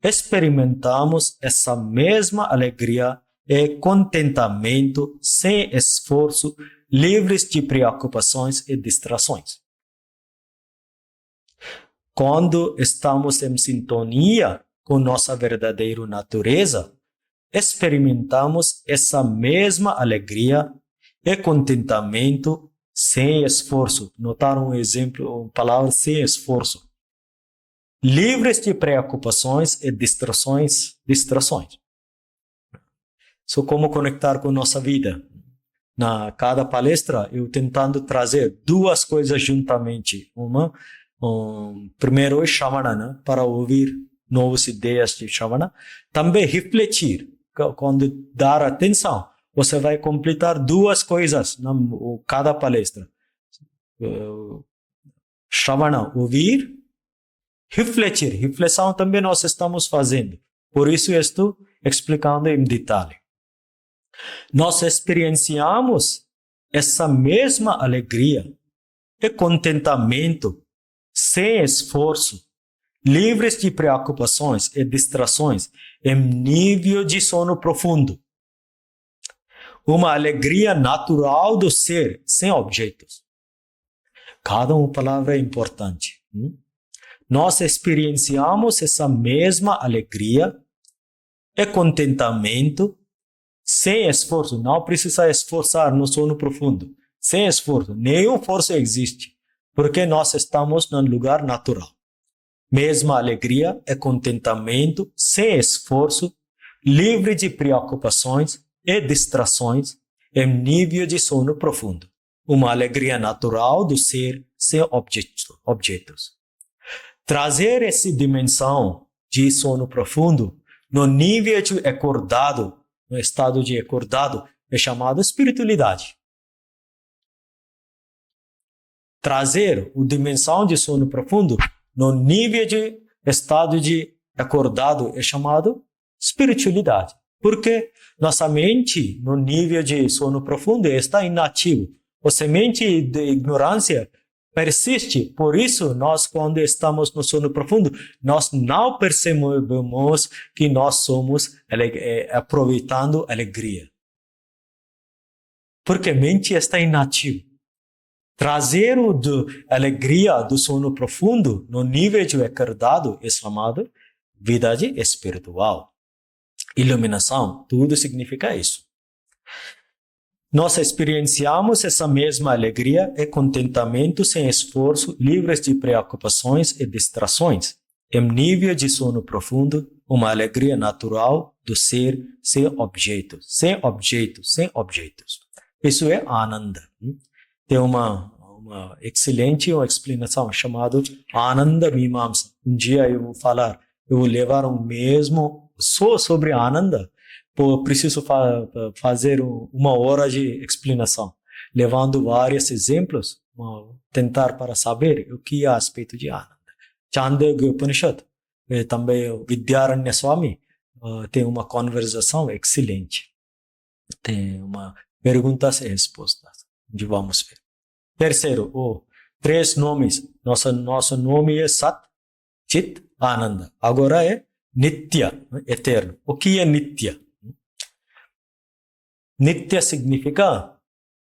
A: experimentamos essa mesma alegria e contentamento sem esforço, livres de preocupações e distrações. Quando estamos em sintonia com nossa verdadeira natureza, experimentamos essa mesma alegria e contentamento sem esforço. Notaram um exemplo, uma palavra sem esforço. Livres de preocupações e distrações. So, como conectar com nossa vida? Na cada palestra, eu tentando trazer duas coisas juntamente. Primeiro é Shravana, né? Para ouvir novas ideias de Shravana. Também refletir. Quando dar atenção, você vai completar duas coisas na cada palestra. Shravana, ouvir, refletir. Reflexão também nós estamos fazendo. Por isso eu estou explicando em detalhe. Nós experienciamos essa mesma alegria e contentamento sem esforço, livres de preocupações e distrações, em nível de sono profundo. Uma alegria natural do ser, sem objetos. Cada uma palavra é importante. Nós experienciamos essa mesma alegria e contentamento sem esforço. Não precisa esforçar no sono profundo. Sem esforço. Nenhum força existe. Porque nós estamos num lugar natural. Mesma alegria e contentamento, sem esforço, livre de preocupações e distrações, em nível de sono profundo. Uma alegria natural do ser sem objetos. Trazer essa dimensão de sono profundo no nível de acordado, no estado de acordado, é chamado espiritualidade. Trazer a dimensão de sono profundo no nível de estado de acordado é chamado espiritualidade. Porque nossa mente, no nível de sono profundo, está inativo. A semente de ignorância persiste. Por isso, nós, quando estamos no sono profundo, nós não percebemos que nós somos aproveitando a alegria. Porque a mente está inativa. Trazer a alegria do sono profundo no nível de acordado é chamado vida espiritual. Iluminação, tudo significa isso. Nós experienciamos essa mesma alegria e contentamento sem esforço, livres de preocupações e distrações. Em nível de sono profundo, uma alegria natural do ser sem objetos. Isso é Ananda. Tem uma excelente explanação chamada Ananda Mimamsa. Um dia eu vou levar mesmo só sobre Ananda. Preciso fazer 1 hora de explanação, levando vários exemplos, tentar para saber o que é a respeito de Ananda. Chandogya Upanishad, também o Vidyaranya Swami, tem uma conversação excelente. Tem uma perguntas e respostas. Vamos ver. Terceiro, 3 nomes. Nosso nome é Sat, Chit, Ananda. Agora é Nitya, eterno. O que é Nitya? Nitya significa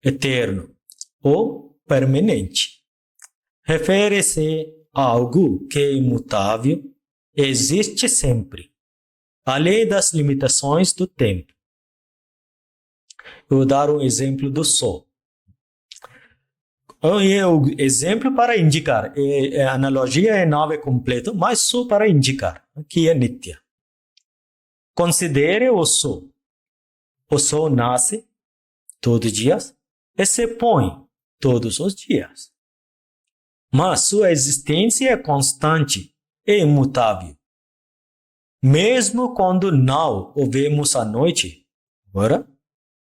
A: eterno ou permanente. Refere-se a algo que é imutável, existe sempre, além das limitações do tempo. Eu vou dar um exemplo do Sol. É o exemplo para indicar. A analogia não é completa, mas só para indicar que é Nitya. Considere o Sol. O Sol nasce todos os dias e se põe todos os dias. Mas sua existência é constante e imutável. Mesmo quando não o vemos à noite, agora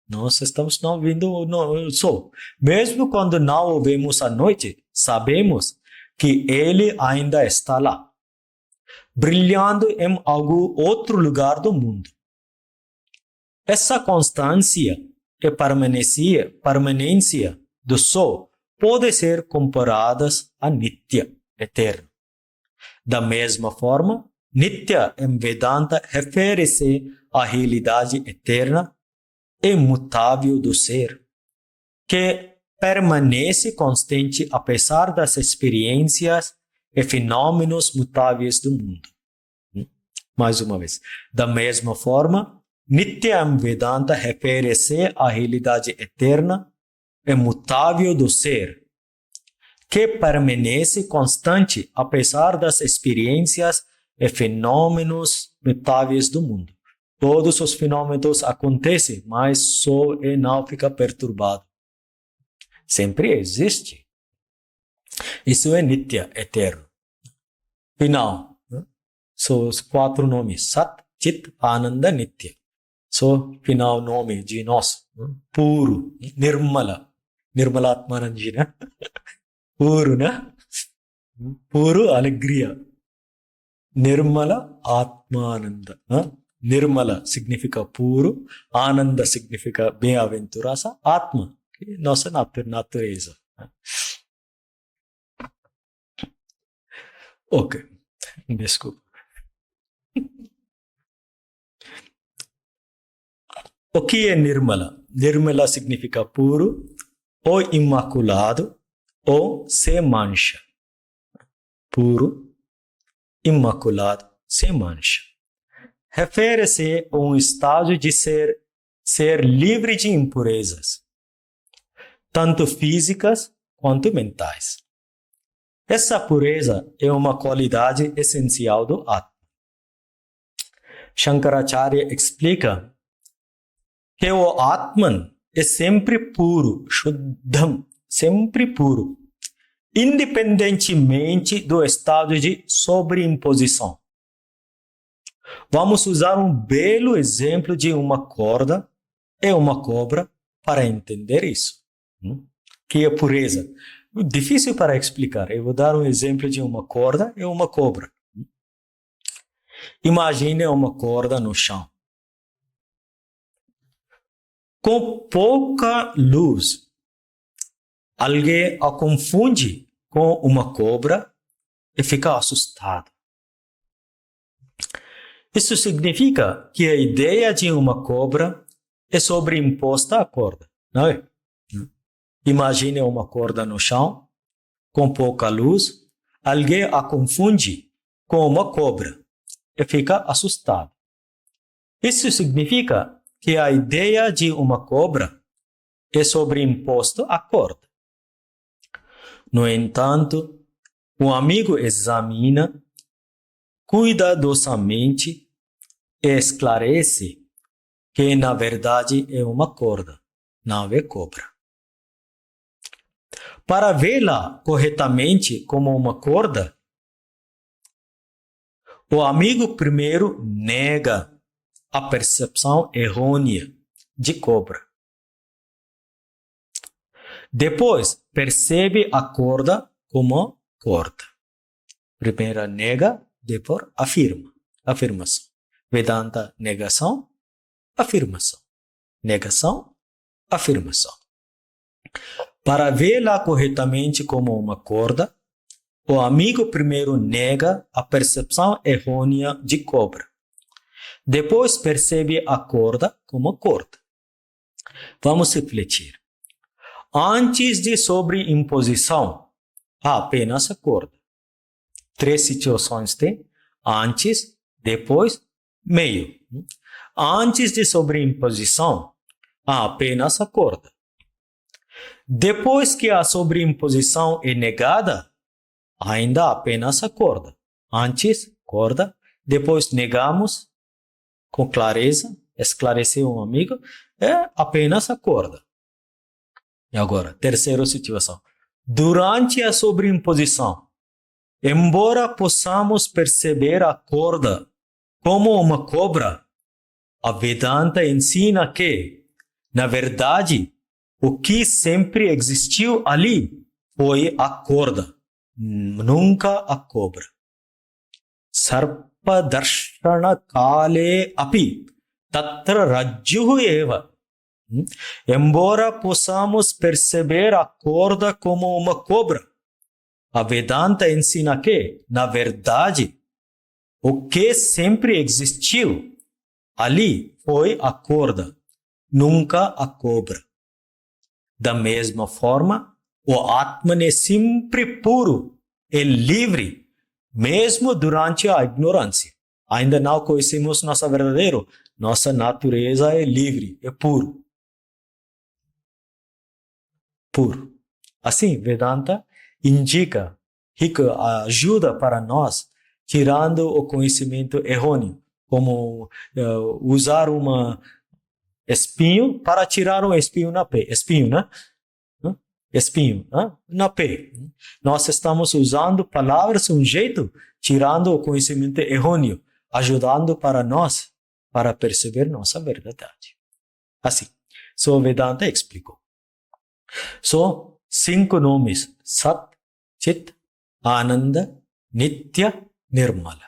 A: nós estamos não vendo o sol. Mesmo quando não o vemos à noite, sabemos que ele ainda está lá, brilhando em algum outro lugar do mundo. Essa constância e permanência do sol pode ser comparadas a Nitya, eterno. Da mesma forma, Nitya em Vedanta refere-se à realidade eterna e imutável do ser, que permanece constante apesar das experiências e fenômenos mutáveis do mundo. Mais uma vez, da mesma forma, Nitya em Vedanta refere-se à realidade eterna e imutável do ser, que permanece constante apesar das experiências e fenômenos mutáveis do mundo. Todos os fenômenos acontecem, mas só não fica perturbado. Sempre existe. Isso é Nitya, eterno. Final. São os 4 nomes. Sat, Chit, Ananda, Nitya. Final nome de nós. Puro, Nirmala. Nirmala Atmananji, né? Puro, né? Puro, alegria. Nirmala Atmananda. Nirmala significa puro, Ananda significa bem-aventurança, Atma, nossa natureza. Ok, desculpa. O que é Nirmala? Nirmala significa puro, ou imaculado, ou sem mancha. Puro, imaculado, sem mancha. Refere-se a um estado de ser livre de impurezas, tanto físicas quanto mentais. Essa pureza é uma qualidade essencial do Atma. Shankaracharya explica que o Atman é sempre puro, Shuddham, sempre puro, independentemente do estado de sobreimposição. Vamos usar um belo exemplo de uma corda e uma cobra para entender isso. Que é pureza. Difícil para explicar. Eu vou dar um exemplo de uma corda e uma cobra. Imagine uma corda no chão. Com pouca luz, alguém a confunde com uma cobra e fica assustado. Isso significa que a ideia de uma cobra é sobreimposta à corda, não é? Imagine uma corda no chão, com pouca luz, alguém a confunde com uma cobra e fica assustado. Isso significa que a ideia de uma cobra é sobreimposta à corda. No entanto, o amigo examina cuidadosamente e esclarece que, na verdade, é uma corda, não é cobra. Para vê-la corretamente como uma corda, o amigo primeiro nega a percepção errônea de cobra. Depois, percebe a corda como corda. Primeiro nega, depois afirma. Afirmação. Vedanta, negação, afirmação. Negação, afirmação. Para vê-la corretamente como uma corda, o amigo primeiro nega a percepção errônea de cobra. Depois percebe a corda como corda. Vamos refletir. Antes de sobreimposição, há apenas a corda. 3 situações tem: antes, depois, meio. Antes de sobreimposição, há apenas a corda. Depois que a sobreimposição é negada, ainda há apenas a corda. Antes, corda. Depois negamos com clareza, esclarecer um amigo, é apenas a corda. E agora, terceira situação. Durante a sobreimposição, embora possamos perceber a corda como uma cobra, a Vedanta ensina que, na verdade, o que sempre existiu ali foi a corda, nunca a cobra. Sarpa darshana kale api tatra rajjuhu eva. Embora possamos perceber a corda como uma cobra, a Vedanta ensina que, na verdade, o que sempre existiu ali foi a corda, nunca a cobra. Da mesma forma, o Atman é sempre puro e livre, mesmo durante a ignorância. Ainda não conhecemos nossa natureza é livre, é puro. Puro. Assim, Vedanta indica, ajuda para nós, tirando o conhecimento errôneo, como usar um espinho para tirar um espinho na pele. Espinho, né? Espinho, na pele. Nós estamos usando palavras de um jeito, tirando o conhecimento errôneo, ajudando para nós, para perceber nossa verdade. Assim, Vedanta explicou. 5 nomes: Sat, Chit, Ananda, Nitya, Nirmala.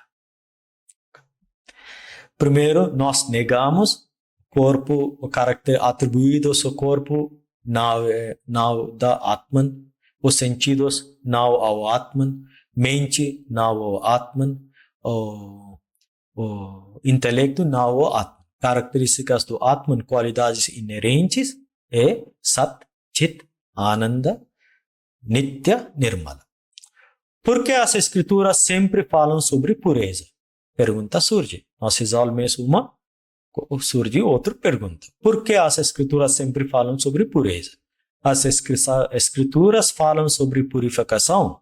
A: Primeiro, nós negamos o caráter atribuído ao corpo, não da Atman, os sentidos não ao Atman, mente não ao Atman, o intelecto não ao Atman. Características do Atman, qualidades inerentes, é Sat, Chit, Ananda, Nitya, Nirmala. Por que as escrituras sempre falam sobre pureza? Pergunta surge. Nós resolvemos uma, surge outra pergunta. Por que as escrituras sempre falam sobre pureza? As escrituras falam sobre purificação,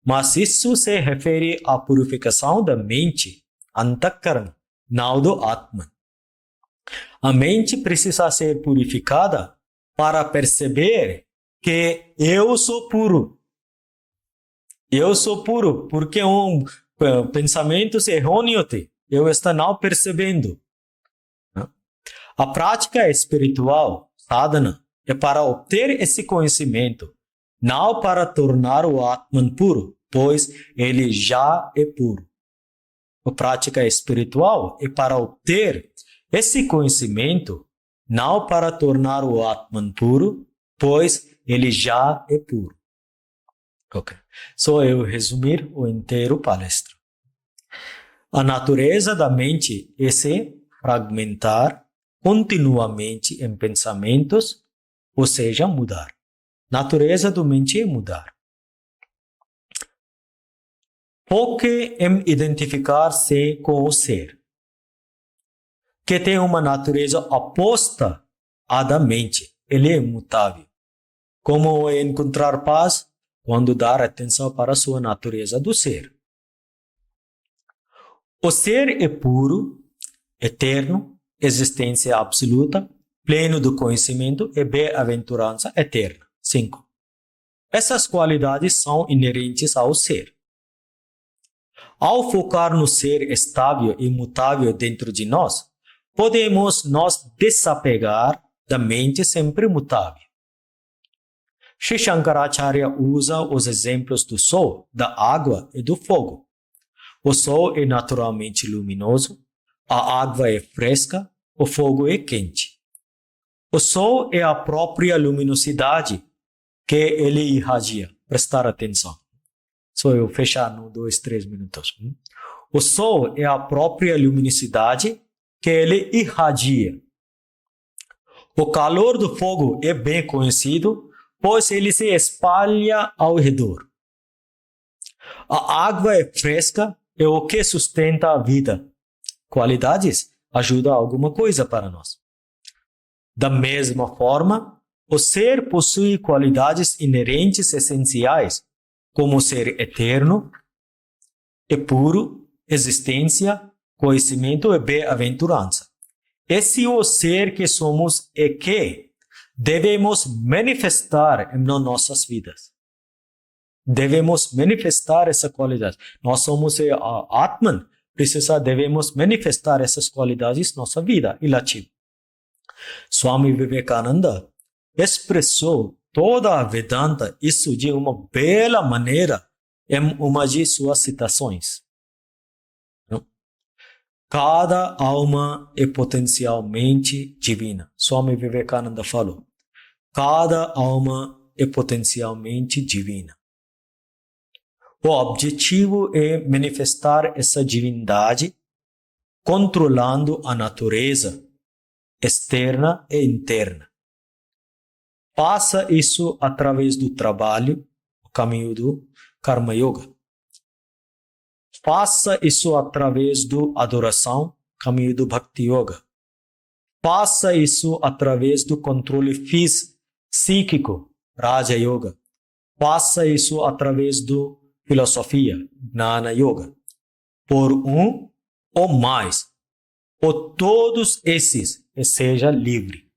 A: mas isso se refere à purificação da mente, Antakarana, não do Atman. A mente precisa ser purificada para perceber que eu sou puro. Eu sou puro porque pensamentos errôneos eu estou não percebendo. A prática espiritual, sadhana, é para obter esse conhecimento, não para tornar o Atman puro, pois ele já é puro. A prática espiritual é para obter esse conhecimento, não para tornar o Atman puro, pois ele já é puro. Ok. Só eu resumir o inteiro palestra. A natureza da mente é se fragmentar continuamente em pensamentos, ou seja, mudar. Natureza da mente é mudar. Foque em identificar-se com o ser, que tem uma natureza oposta à da mente. Ele é imutável. Como encontrar paz? Quando dar atenção para a sua natureza do ser. O ser é puro, eterno, existência absoluta, pleno do conhecimento e bem-aventurança eterna. 5. Essas qualidades são inerentes ao ser. Ao focar no ser estável e imutável dentro de nós, podemos nos desapegar da mente sempre mutável. Sri Shankaracharya usa os exemplos do sol, da água e do fogo. O sol é naturalmente luminoso, a água é fresca, o fogo é quente. O sol é a própria luminosidade que ele irradia. Prestar atenção. Só eu fechar no 2, 3 minutos. O sol é a própria luminosidade que ele irradia. O calor do fogo é bem conhecido, pois ele se espalha ao redor. A água é fresca, é o que sustenta a vida. Qualidades ajudam alguma coisa para nós. Da mesma forma, o ser possui qualidades inerentes essenciais, como ser eterno, é puro, existência, conhecimento e bem-aventurança. Esse é o ser que somos e que, devemos manifestar em nossas vidas. Devemos manifestar essa qualidade. Nós somos Atman, devemos manifestar essas qualidades em nossa vida. Ilativo. Swami Vivekananda expressou toda a Vedanta isso de uma bela maneira em uma de suas citações. Cada alma é potencialmente divina. Swami Vivekananda falou. Cada alma é potencialmente divina. O objetivo é manifestar essa divindade controlando a natureza externa e interna. Passa isso através do trabalho, o caminho do Karma Yoga. Faça isso através da adoração, caminho do Bhakti Yoga. Faça isso através do controle psíquico, Raja Yoga. Faça isso através do filosofia, Gnana Yoga. Por um ou mais, ou todos esses, seja livre.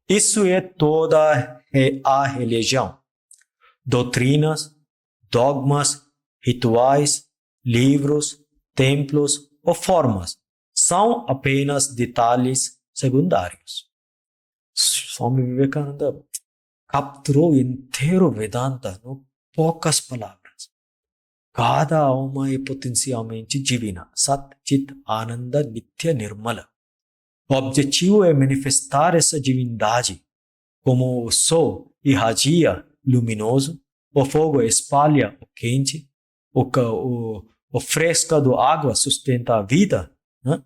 A: Isso é toda a religião. Doutrinas, dogmas, rituais, livros, templos ou formas são apenas detalhes secundários. Swami Vivekananda capturou inteiro Vedanta em poucas palavras. Cada alma é potencialmente divina. Sat, Chit, Ananda, Nitya, Nirmala. O objetivo é manifestar essa divindade como o sol irradia luminoso, o fogo espalha o quente, o fresco da água sustenta a vida. Né?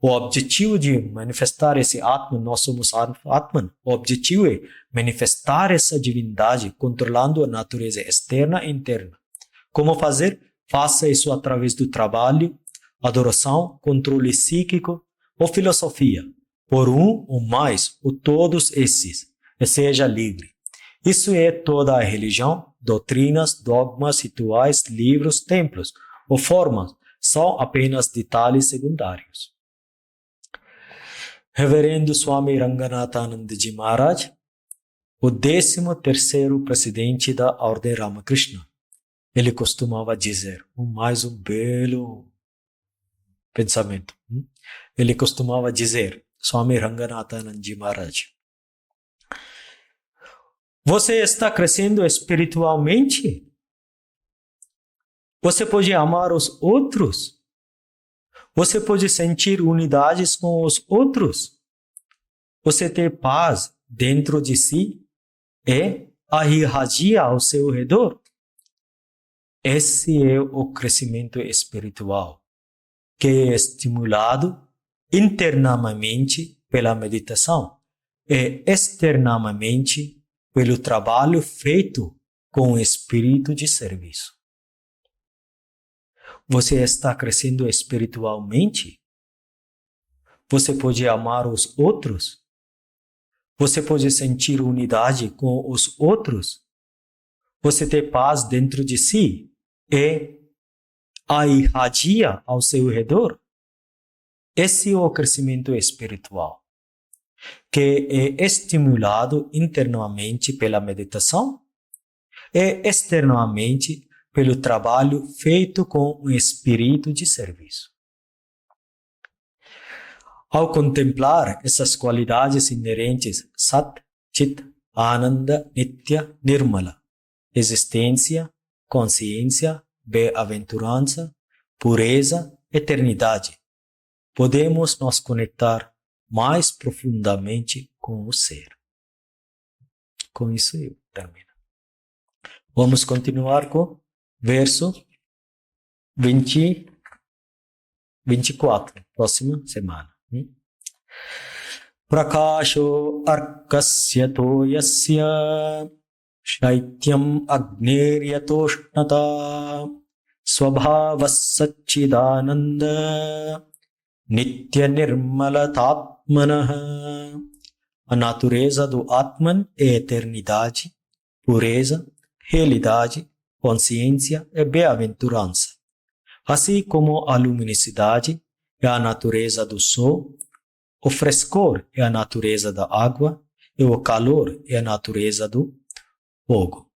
A: O objetivo de manifestar esse Atman, nós somos Atman. O objetivo é manifestar essa divindade controlando a natureza externa e interna. Como fazer? Faça isso através do trabalho, adoração, controle psíquico ou filosofia. Por um ou mais, ou todos esses, e seja livre. Isso é toda a religião, doutrinas, dogmas, rituais, livros, templos ou formas são apenas detalhes secundários. Reverendo Swami Ranganathanandaji Maharaj, o 13º presidente da Ordem Ramakrishna, ele costumava dizer, mais um belo pensamento. Ele costumava dizer, Swami Ranganathanandaji Maharaj, você está crescendo espiritualmente? Você pode amar os outros? Você pode sentir unidades com os outros? Você tem paz dentro de si e a irradia ao seu redor? Esse é o crescimento espiritual, que é estimulado internamente pela meditação e externamente pelo trabalho feito com o espírito de serviço. Você está crescendo espiritualmente? Você pode amar os outros? Você pode sentir unidade com os outros? Você tem paz dentro de si e a irradia ao seu redor? Esse é o crescimento espiritual, que é estimulado internamente pela meditação e externamente pelo trabalho feito com o espírito de serviço. Ao contemplar essas qualidades inerentes Sat, Chit, Ananda, Nitya, Nirmala, existência, consciência, bem-aventurança, pureza, eternidade, podemos nos conectar mais profundamente com o ser. Com isso eu termino. Vamos continuar com verso 24, próxima semana. Prakasho arkasya toyasya shaityam agniryatoshnata swabhavas satchidananda nitya nirmalatatmanah. A natureza do Atman é eternidade, pureza, realidade, consciência e bem-aventurança. Assim como a luminosidade é a natureza do sol, o frescor é a natureza da água e o calor e a natureza do fogo.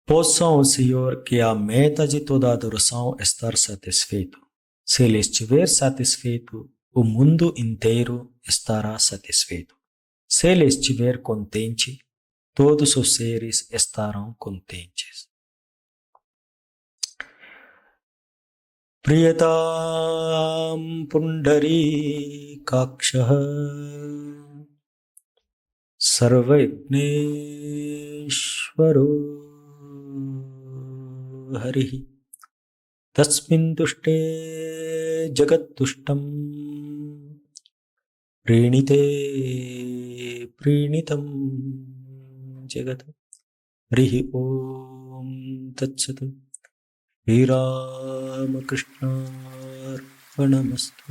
A: Possam o Senhor, que é a meta de toda adoração, estar satisfeito. Se Ele estiver satisfeito, o mundo inteiro estará satisfeito. Se Ele estiver contente, todos os seres estarão contentes. Priyatam Pundari Kakshah Sarvagneshwaro Harihi Tasmin Dushte Jagat Dushtam Prenite Prenitam Jagat Harihi Om Tat Sat Shri Ramakrishna Arpanamastu.